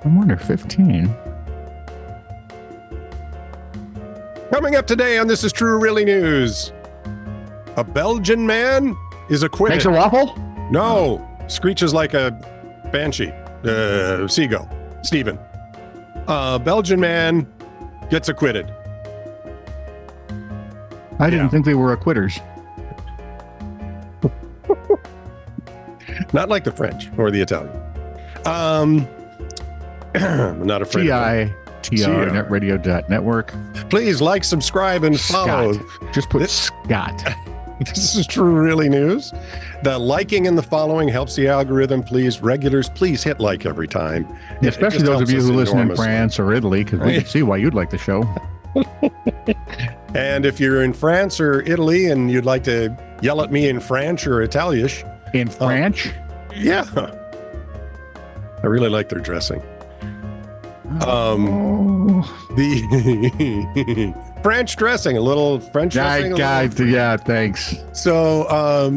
I wonder, 15. Coming up today on This Is True Really News. A Belgian man is acquitted. Makes a waffle? No, screeches like a banshee. Seagull. Stephen. A Belgian man gets acquitted. I didn't think they were acquitters. Not like the French or the Italian. I'm not afraid of them. TR netradio.network. Please like, subscribe, and follow. Scott. Just put Scott. This is True Really News. The liking and the following helps the algorithm. Please, regulars, please hit like every time. Especially those of you who listen in France or Italy, because we can see why you'd like the show. And if you're in France or Italy and you'd like to yell at me in French or Italian. In French? Yeah. I really like their dressing. The French dressing, a little French dressing. Yeah, thanks. So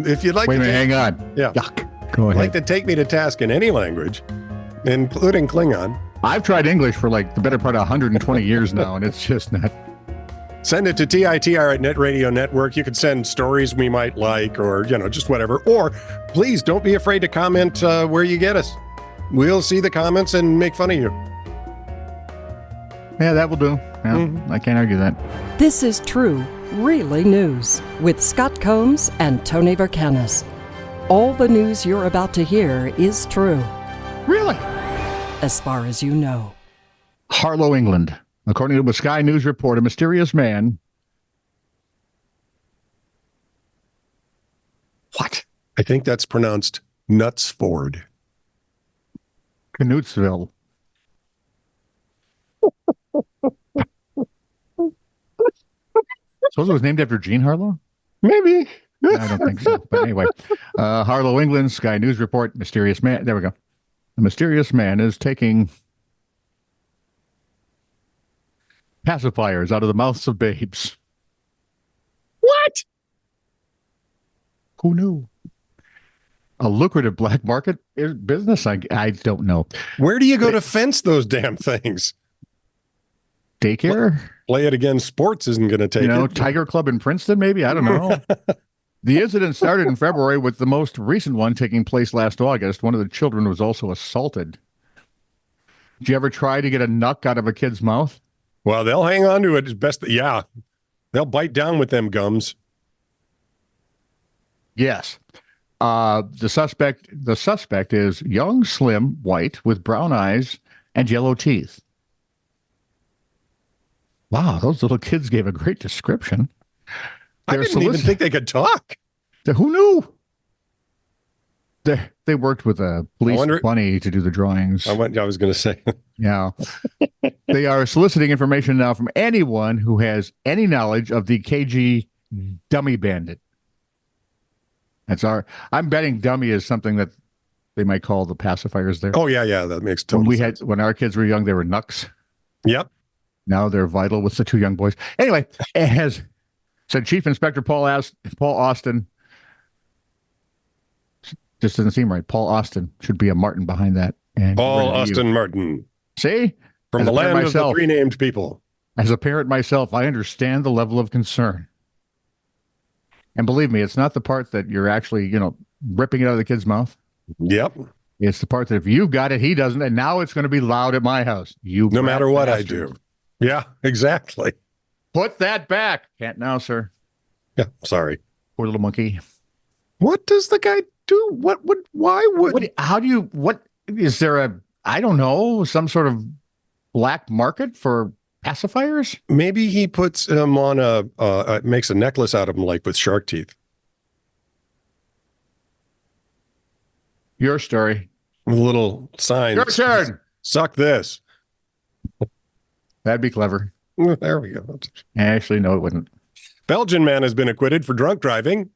if you'd like Wait to a minute, hang on. Yeah. Yuck. Go ahead. Like to take me to task in any language, including Klingon. I've tried English for like the better part of 120 years now, and it's just not. Send it to TITR at Net Radio Network. You can send stories we might like, or, just whatever. Or please don't be afraid to comment where you get us. We'll see the comments and make fun of you. Yeah, that will do. Yeah, I can't argue that. This is True, Really News with Scott Combs and Tony Vercanis. All the news you're about to hear is true, Really? as far as you know. Harlow, England. According to a Sky News report, a mysterious man. What? I think that's pronounced Knutsford. Knutsville. Suppose it was named after Jean Harlow? Maybe. I don't think so. But anyway, Harlow, England, Sky News report, mysterious man. There we go. A mysterious man is taking pacifiers out of the mouths of babes. What? Who knew? A lucrative black market business? I don't know. Where do you go to fence those damn things? Daycare? Play It Again Sports isn't going to take it. Tiger Club in Princeton, maybe? I don't know. The incident started in February, with the most recent one taking place last August. One of the children was also assaulted. Did you ever try to get a knuck out of a kid's mouth? Well, they'll hang on to it as best. Yeah. They'll bite down with them gums. Yes. The suspect is young, slim, white, with brown eyes and yellow teeth. Wow, those little kids gave a great description. I didn't even think they could talk. Who knew? They worked with a police bunny to do the drawings. I was going to say. Yeah. They are soliciting information now from anyone who has any knowledge of the KG dummy bandit. I'm betting dummy is something that they might call the pacifiers there. Oh, yeah. That makes total sense. When our kids were young, they were knucks. Yep. Now they're vital with the two young boys. Anyway, as said Chief Inspector Paul Austin. Just doesn't seem right. Paul Austin should be a Martin behind that. And Paul Austin Martin. See? From the land of the three named people. As a parent myself, I understand the level of concern. And believe me, it's not the part that you're actually, ripping it out of the kid's mouth. Yep. It's the part that if you've got it, he doesn't. And now it's going to be loud at my house. No matter what I do. Yeah, exactly. Put that back. Can't now, sir. Yeah, sorry. Poor little monkey. What does the guy do? What is there I don't know, some sort of black market for pacifiers? Maybe he puts them on makes a necklace out of them, like with shark teeth. Your story. With a little sign. Your turn. Suck this. That'd be clever. There we go. Actually, no, it wouldn't. Belgian man has been acquitted for drunk driving.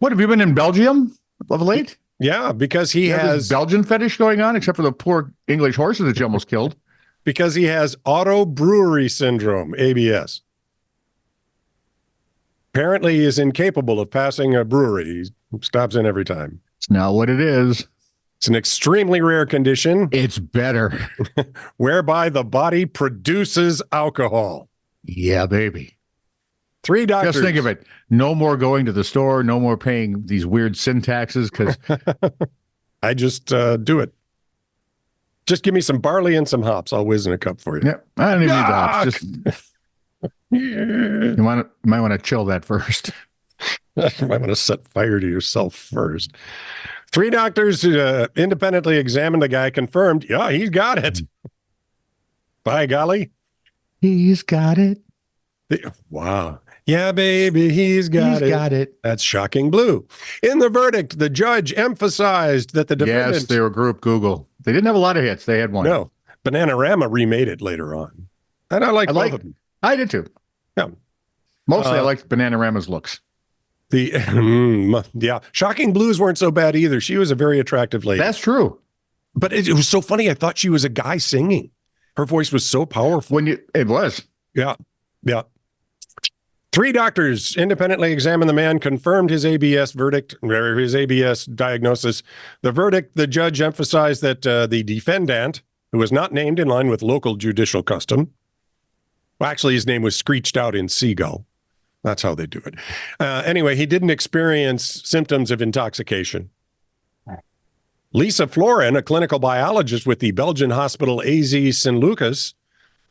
What, have you been in Belgium of late? Yeah, because he has Belgian fetish going on, except for the poor English horses that you almost killed. Because he has auto brewery syndrome, ABS. Apparently, he is incapable of passing a brewery. He stops in every time. It's not what it is. It's an extremely rare condition It's better. whereby the body produces alcohol. Yeah, baby. 3 doctors. Just think of it. No more going to the store. No more paying these weird syntaxes because I just do it. Just give me some barley and some hops. I'll whiz in a cup for you. yeah, I don't even need the hops. Just you might want to chill that first. You might want to set fire to yourself first. 3 doctors independently examined the guy, confirmed, yeah, he's got it. By golly. He's got it. Wow. Yeah, baby, he's got it. That's shocking blue. In the verdict, the judge emphasized that the defendant... Yes, they were group Google. They didn't have a lot of hits. They had one. No. Bananarama remade it later on. And I like both of them. I did too. Yeah. Mostly I liked Bananarama's looks. Yeah. Shocking Blues weren't so bad either. She was a very attractive lady. That's true. But it was so funny. I thought she was a guy singing. Her voice was so powerful. It was. Yeah. Yeah. 3 doctors independently examined the man, confirmed his ABS verdict, or his ABS diagnosis. The verdict, the judge emphasized that the defendant, who was not named in line with local judicial custom, well, actually, his name was screeched out in Seagull. That's how they do it. Anyway, he didn't experience symptoms of intoxication. Lisa Florin, a clinical biologist with the Belgian hospital AZ St. Lucas,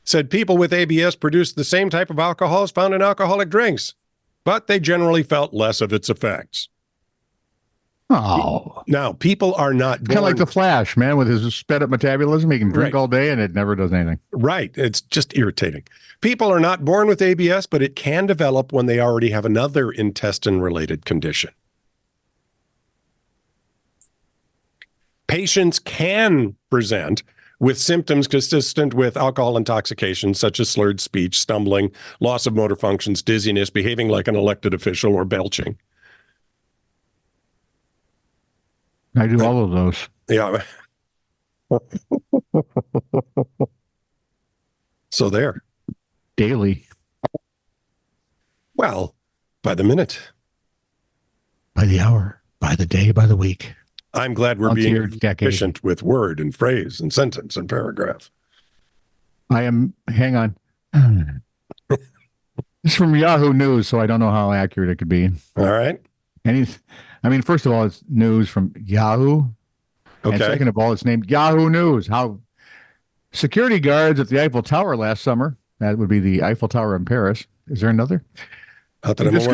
said people with ABS produced the same type of alcohol as found in alcoholic drinks, but they generally felt less of its effects. Oh. Now, people are not kind of like the Flash, man, with his sped up metabolism. He can drink Right. all day and it never does anything. Right. It's just irritating. People are not born with ABS, but it can develop when they already have another intestine-related condition. Patients can present with symptoms consistent with alcohol intoxication, such as slurred speech, stumbling, loss of motor functions, dizziness, behaving like an elected official, or belching. I do all of those. Yeah. So there. Daily. Well, by the minute. By the hour. By the day. By the week. I'm glad we're Once being a decade. efficient with word and phrase and sentence and paragraph. I am. Hang on. It's from Yahoo News, so I don't know how accurate it could be. All right. First of all, it's news from Yahoo. Okay. And second of all, it's named Yahoo News. How security guards at the Eiffel Tower last summer, that would be the Eiffel Tower in Paris. Is there another? Not that I'm aware of.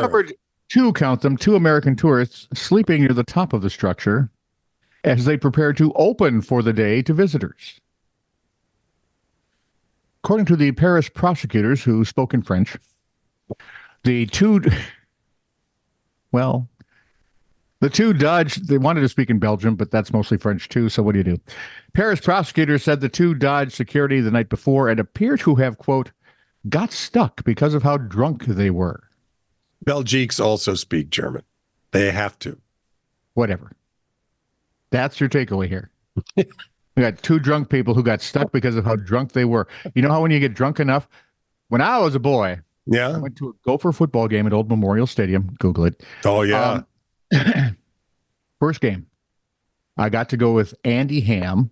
Discovered two American tourists sleeping near the top of the structure as they prepare to open for the day to visitors. According to the Paris prosecutors who spoke in French, the two dodged, they wanted to speak in Belgium, but that's mostly French too, so what do you do? Paris prosecutors said the two dodged security the night before and appear to have, quote, got stuck because of how drunk they were. Belgiques also speak German. They have to. Whatever. That's your takeaway here. We got 2 drunk people who got stuck because of how drunk they were. You know how when you get drunk enough? When I was a boy, I Yeah. went to a Gopher football game at Old Memorial Stadium. Google it. Oh, yeah. First game, I got to go with Andy Ham,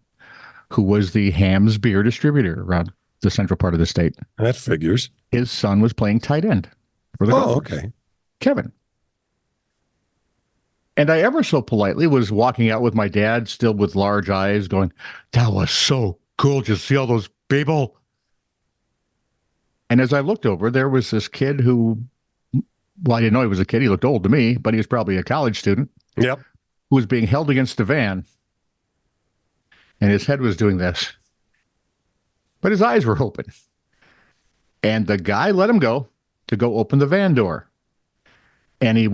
who was the Ham's beer distributor around the central part of the state. That figures. His son was playing tight end for the Oh, Gophers. okay. Kevin. And I ever so politely was walking out with my dad, still with large eyes, going, that was so cool. Did you see all those people? And as I looked over, there was this kid who, well, I didn't know he was a kid. He looked old to me, but he was probably a college student. Yep. Who was being held against a van. And his head was doing this. But his eyes were open. And the guy let him go to go open the van door. And he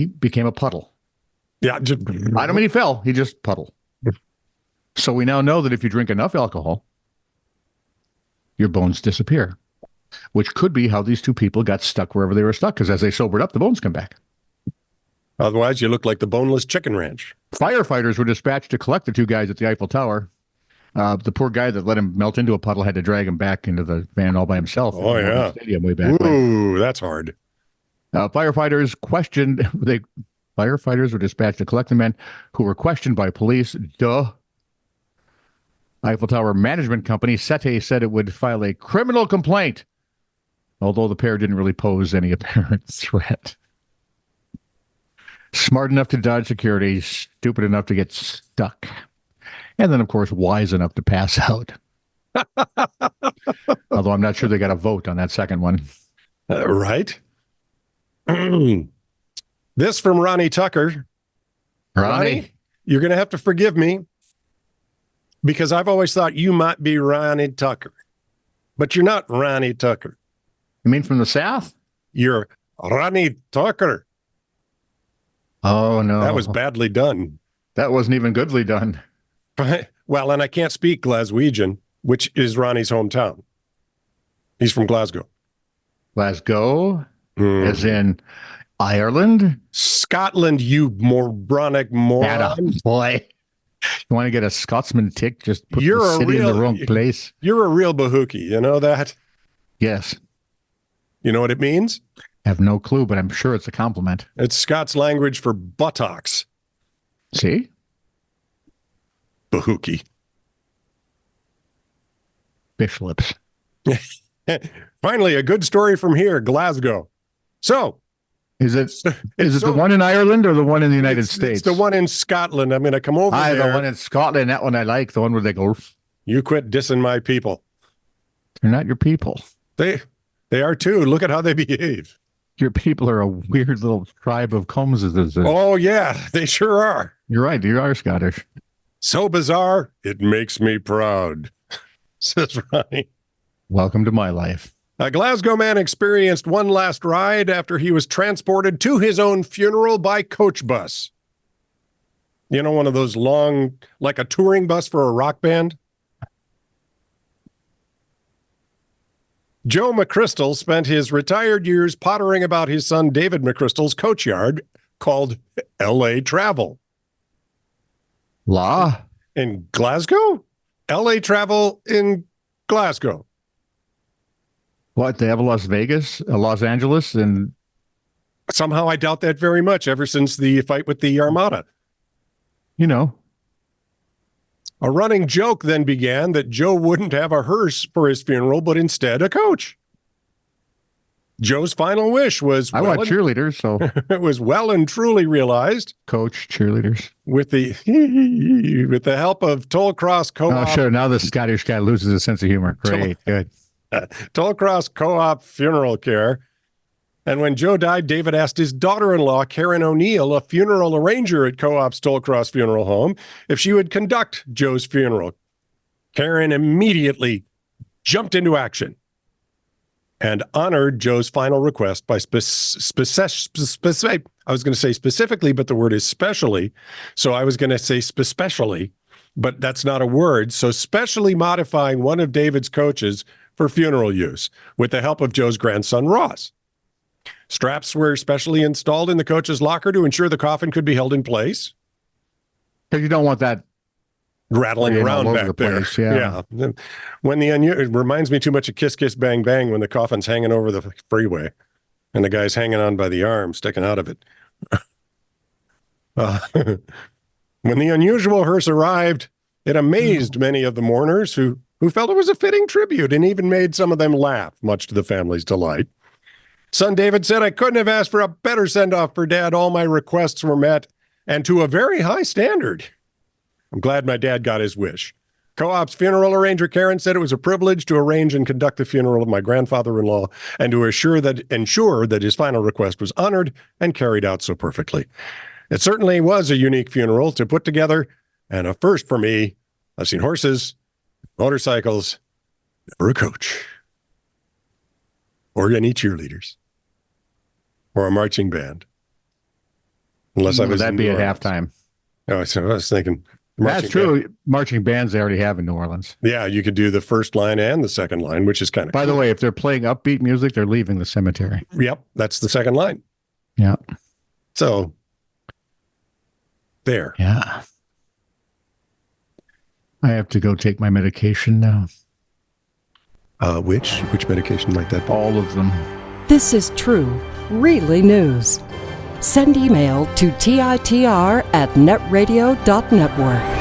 became a puddle. Yeah. I don't mean he fell. He just puddled. So we now know that if you drink enough alcohol, your bones disappear, which could be how these 2 people got stuck wherever they were stuck, because as they sobered up, the bones come back. Otherwise, you look like the boneless chicken ranch. Firefighters were dispatched to collect the 2 guys at the Eiffel Tower. The poor guy that let him melt into a puddle had to drag him back into the van all by himself. Oh, yeah. Stadium way back when. Ooh, that's hard. Firefighters questioned, Firefighters were dispatched to collect the men who were questioned by police. Duh. Eiffel Tower Management Company, Sete, said it would file a criminal complaint, although the pair didn't really pose any apparent threat. Smart enough to dodge security, stupid enough to get stuck. And then, of course, wise enough to pass out. Although I'm not sure they got a vote on that second one. Right? This from Ronnie Tucker. Ronnie, you're going to have to forgive me because I've always thought you might be Ronnie Tucker, but you're not Ronnie Tucker. you mean from the South? You're Ronnie Tucker. Oh, no. That was badly done. That wasn't even goodly done. Well, and I can't speak Glaswegian, which is Ronnie's hometown. He's from Glasgow. Glasgow, as in Ireland? Scotland, you moronic moron. Boy. You want to get a Scotsman tick? Just put You're the a city in real- the wrong place. You're a real bahookie. You know that? Yes. You know what it means? I have no clue, but I'm sure it's a compliment. It's Scots language for buttocks. See? Bahookie. Fish lips. Finally, a good story from here, Glasgow. So, Is it it's the one in Ireland or the one in the United it's States? the one in Scotland. I'm going to come over The there. one in Scotland. That one I like. The one where they go, You quit dissing my people. they're not your people. They are too. Look at how they behave. Your people are a weird little tribe of Combses. Oh, yeah, they sure are. You're right. You are Scottish. So bizarre, it makes me proud, says Ronnie. Welcome to my life. A Glasgow man experienced one last ride after he was transported to his own funeral by coach bus. You know, one of those long, like a touring bus for a rock band? Joe McChrystal spent his retired years pottering about his son David McChrystal's coach yard called L.A. Travel. La? In Glasgow? L.A. Travel in Glasgow. What? They have a Las Vegas, a Los Angeles, and Somehow I doubt that very much ever since the fight with the Armada. you know, A running joke then began that Joe wouldn't have a hearse for his funeral, but instead a coach. Joe's final wish was I watch cheerleaders, so it was well and truly realized coach cheerleaders. with the help of Tollcross Oh, Co-op sure. Now the Scottish guy loses his sense of humor. Great. Good. Tollcross Co-op Funeral Care. And when Joe died, David asked his daughter-in-law, Karen O'Neill, a funeral arranger at Co-op's Tollcross Funeral Home, if she would conduct Joe's funeral. Karen immediately jumped into action and honored Joe's final request by I was going to say specifically, but the word is specially. So I was going to say specially, but that's not a word. So specially modifying one of David's coaches for funeral use with the help of Joe's grandson, Ross. Straps were specially installed in the coach's locker to ensure the coffin could be held in place. Because you don't want that Rattling all around over back the there. place, yeah. When it reminds me too much of Kiss Kiss Bang Bang when the coffin's hanging over the freeway and the guy's hanging on by the arm, sticking out of it. When the unusual hearse arrived, it amazed many of the mourners who felt it was a fitting tribute and even made some of them laugh, much to the family's delight. Son David said, "I couldn't have asked for a better send-off for Dad. All my requests were met, and to a very high standard. I'm glad my dad got his wish." Co-op's funeral arranger Karen said it was a privilege to arrange and conduct the funeral of my grandfather-in-law and to ensure that his final request was honored and carried out so perfectly. It certainly was a unique funeral to put together, and a first for me. I've seen horses, motorcycles, never a coach, or any cheerleaders, or a marching band. Unless I was that'd in be New at Orleans. halftime. Oh, so I was thinking. That's true. Marching bands they already have in New Orleans. Yeah, you could do the first line and the second line, which is kind of By the way, if they're playing upbeat music, they're leaving the cemetery. Yep, that's the second line. Yeah. So there. Yeah. I have to go take my medication now. Which medication might that be? All of them. This is true, really news. Send email to titr@netradio.network.